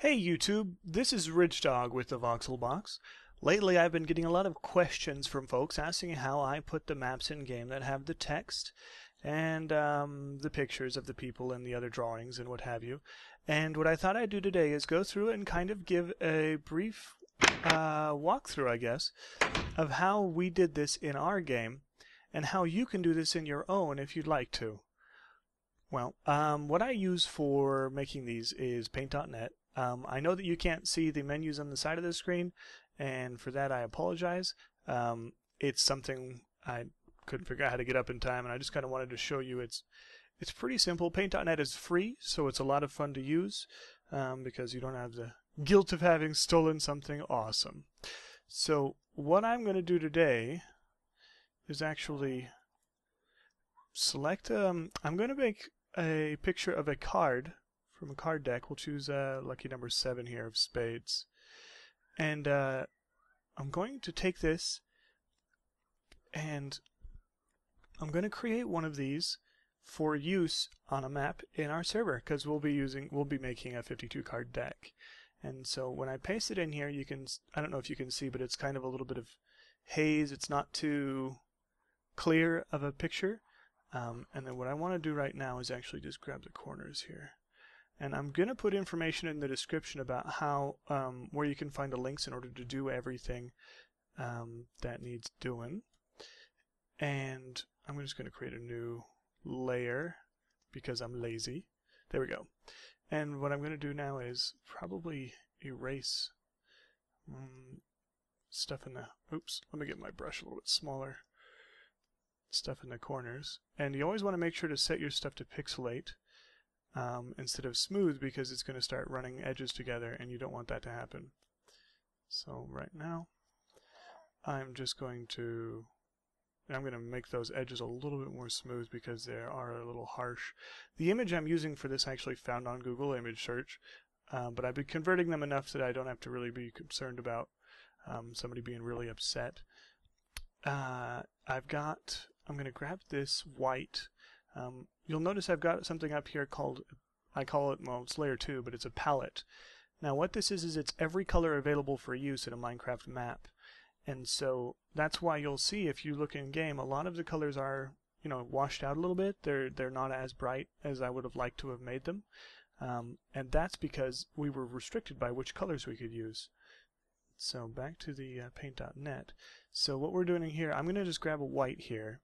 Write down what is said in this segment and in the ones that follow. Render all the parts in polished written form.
Hey YouTube, this is Ridgedog with the VoxelBox. Lately I've been getting a lot of questions from folks asking how I put the maps in game that have the text and the pictures of the people and the other drawings and what have you. And what I thought I'd do today is go through and kind of give a brief walkthrough, I guess, of how we did this in our game and how you can do this in your own if you'd like to. Well, what I use for making these is Paint.net. I know that you can't see the menus on the side of the screen, and for that I apologize. It's something I couldn't figure out how to get up in time, and I just kind of wanted to show you it's pretty simple. Paint.net is free, so it's a lot of fun to use because you don't have the guilt of having stolen something awesome. So what I'm going to do today is actually select, I'm going to make a picture of a card from a card deck. We'll choose lucky number 7 here of spades. And I'm going to take this and I'm going to create one of these for use on a map in our server because we'll be making a 52 card deck. And so when I paste it in here, you can, I don't know if you can see, but it's kind of a little bit of haze. It's not too clear of a picture. And then what I want to do right now is actually just grab the corners here. And I'm going to put information in the description about how, where you can find the links in order to do everything that needs doing. And I'm just going to create a new layer because I'm lazy. There we go. And what I'm going to do now is probably erase stuff in the, oops, let me get my brush a little bit smaller. Stuff in the corners, and you always want to make sure to set your stuff to pixelate instead of smooth because it's going to start running edges together and you don't want that to happen. So right now I'm going to make those edges a little bit more smooth because they are a little harsh. The image I'm using for this I actually found on Google image search, but I've been converting them enough that I don't have to really be concerned about somebody being really upset. I'm going to grab this white. You'll notice I've got something up here called, I call it, well, it's layer 2, but it's a palette. Now what this is it's every color available for use in a Minecraft map. And so that's why you'll see if you look in game, a lot of the colors are, washed out a little bit. They're not as bright as I would have liked to have made them. And that's because we were restricted by which colors we could use. So back to the Paint.net. So what we're doing here, I'm going to just grab a white here.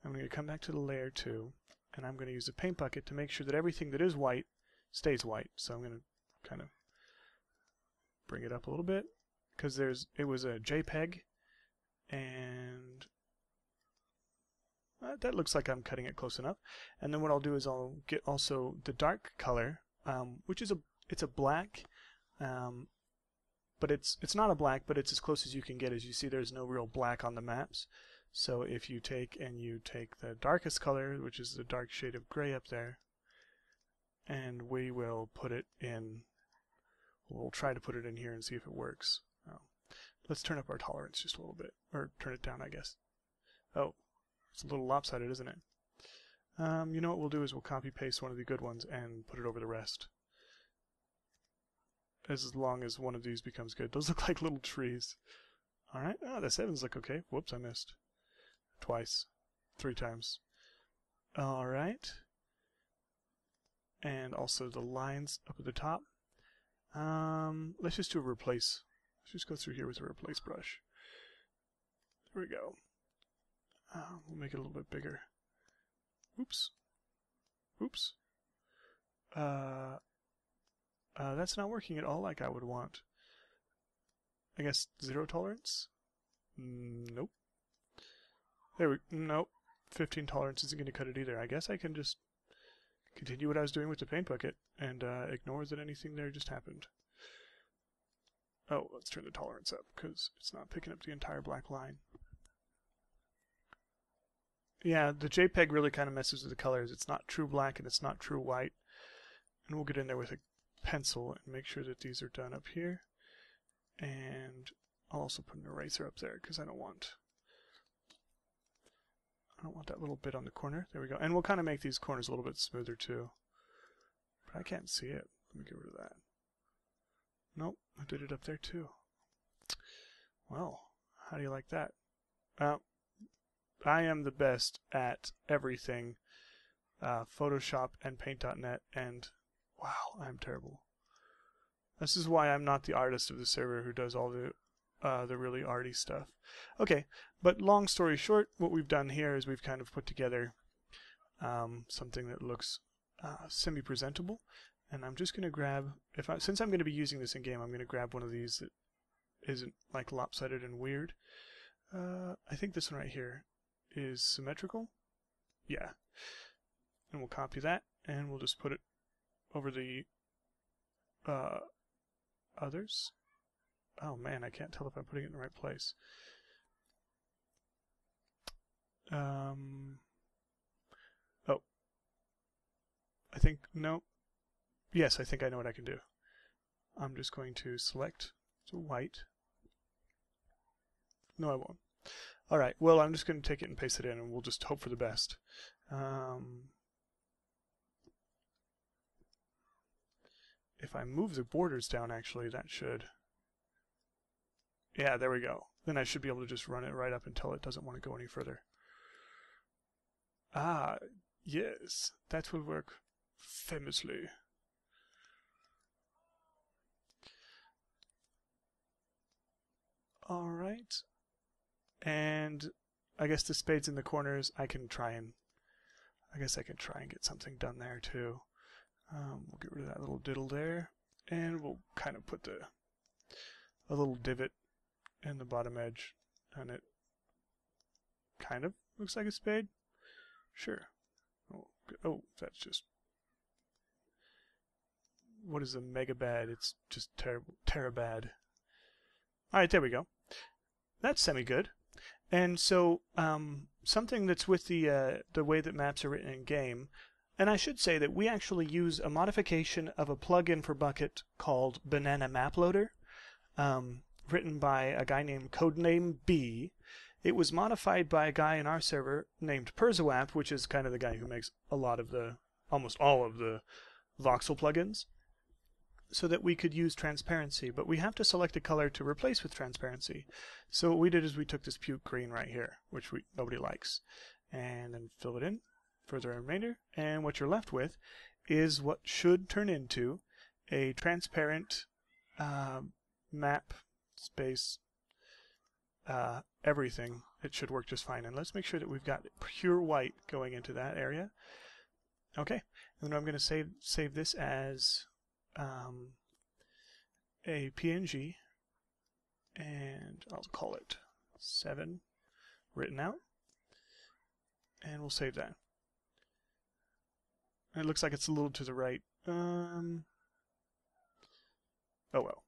I'm going to come back to the layer 2, and I'm going to use a paint bucket to make sure that everything that is white stays white. So I'm going to kind of bring it up a little bit because it was a JPEG, and that looks like I'm cutting it close enough. And then what I'll do is I'll get also the dark color, which is it's a black. But it's not a black, but it's as close as you can get. As you see, there's no real black on the maps. So if you take the darkest color, which is the dark shade of gray up there, and we will put it in, we'll try to put it in here and see if it works. Let's turn up our tolerance just a little bit, or turn it down, I guess. Oh, it's a little lopsided, isn't it? You know what we'll do is we'll copy paste one of the good ones and put it over the rest. As long as one of these becomes good. Those look like little trees. Alright, the 7s look okay. Whoops, I missed. Twice. 3 times. Alright. And also the lines up at the top. Let's just do a replace. Let's just go through here with a replace brush. There we go. We'll make it a little bit bigger. Oops. Oops. That's not working at all like I would want. I guess 0 tolerance? Nope. Nope. 15 tolerance isn't going to cut it either. I guess I can just continue what I was doing with the paint bucket and ignore that anything there just happened. Oh, let's turn the tolerance up because it's not picking up the entire black line. Yeah, the JPEG really kind of messes with the colors. It's not true black and it's not true white. And we'll get in there with a pencil and make sure that these are done up here. And I'll also put an eraser up there because I don't want that little bit on the corner. There we go. And we'll kind of make these corners a little bit smoother too. But I can't see it. Let me get rid of that. Nope, I did it up there too. Well, how do you like that? I am the best at everything. Photoshop and Paint.net, and wow, I'm terrible. This is why I'm not the artist of the server who does all the really arty stuff. Okay, but long story short, what we've done here is we've kind of put together something that looks semi-presentable, and I'm just going to grab, since I'm going to be using this in game, I'm going to grab one of these that isn't like lopsided and weird. I think this one right here is symmetrical. Yeah. And we'll copy that, and we'll just put it over the others. Oh man, I can't tell if I'm putting it in the right place. Oh. I think, no. Yes, I think I know what I can do. I'm just going to select white. No, I won't. Alright, well, I'm just going to take it and paste it in, and we'll just hope for the best. If I move the borders down, actually, that should... Yeah, there we go. Then I should be able to just run it right up until it doesn't want to go any further. Ah, yes, that will work famously. Alright. And I guess the spades in the corners, I guess I can try and get something done there too. We'll get rid of that little diddle there, and we'll kind of put a little divot in the bottom edge, and it kind of looks like a spade. Sure. Oh, that's just... What is a mega bad? It's just terrible, terabad. Alright, there we go. That's semi-good. And so, something that's with the way that maps are written in game, and I should say that we actually use a modification of a plugin for Bucket called Banana Map Loader, written by a guy named Codename B. It was modified by a guy in our server named Perzoap, which is kind of the guy who makes almost all of the voxel plugins, so that we could use transparency, but we have to select a color to replace with transparency. So what we did is we took this puke green right here, which nobody likes, and then fill it in for the remainder, and what you're left with is what should turn into a transparent map space everything. It should work just fine, and let's make sure that we've got pure white going into that area. Okay, and then I'm going to save this as a PNG, and I'll call it 7 written out, and we'll save that. It looks like it's a little to the right. Oh well.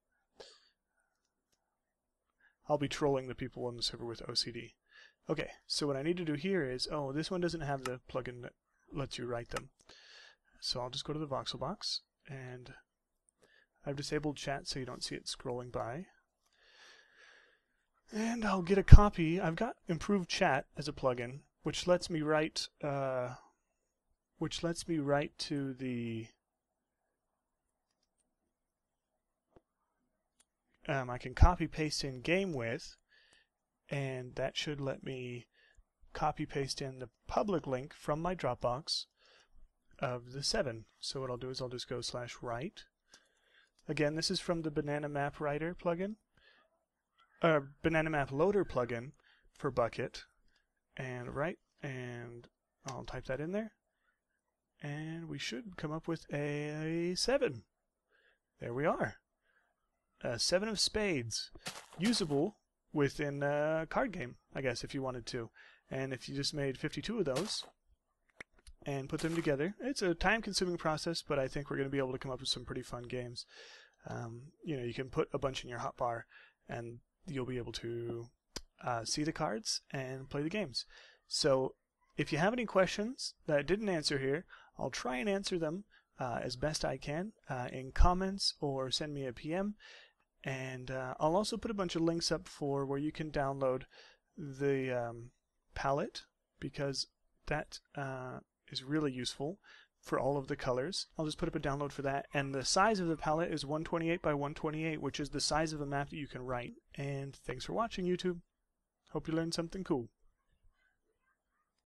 I'll be trolling the people on the server with OCD. Okay, so what I need to do here is, this one doesn't have the plugin that lets you write them. So I'll just go to the VoxelBox, and I've disabled chat so you don't see it scrolling by. And I'll get a copy. I've got improved chat as a plugin, which lets me write to the I can copy paste in game with, and that should let me copy paste in the public link from my Dropbox of the 7. So what I'll do is I'll just go /write. Again, this is from the Banana Map Writer plugin, Banana Map Loader plugin for Bucket, and write, and I'll type that in there, and we should come up with a 7. There we are. A 7 of spades, usable within a card game, I guess, if you wanted to. And if you just made 52 of those and put them together, it's a time-consuming process, but I think we're going to be able to come up with some pretty fun games. You can put a bunch in your hotbar, and you'll be able to see the cards and play the games. So if you have any questions that I didn't answer here, I'll try and answer them as best I can in comments, or send me a PM. And I'll also put a bunch of links up for where you can download the palette, because that is really useful for all of the colors. I'll just put up a download for that. And the size of the palette is 128 by 128, which is the size of a map that you can write. And thanks for watching, YouTube. Hope you learned something cool.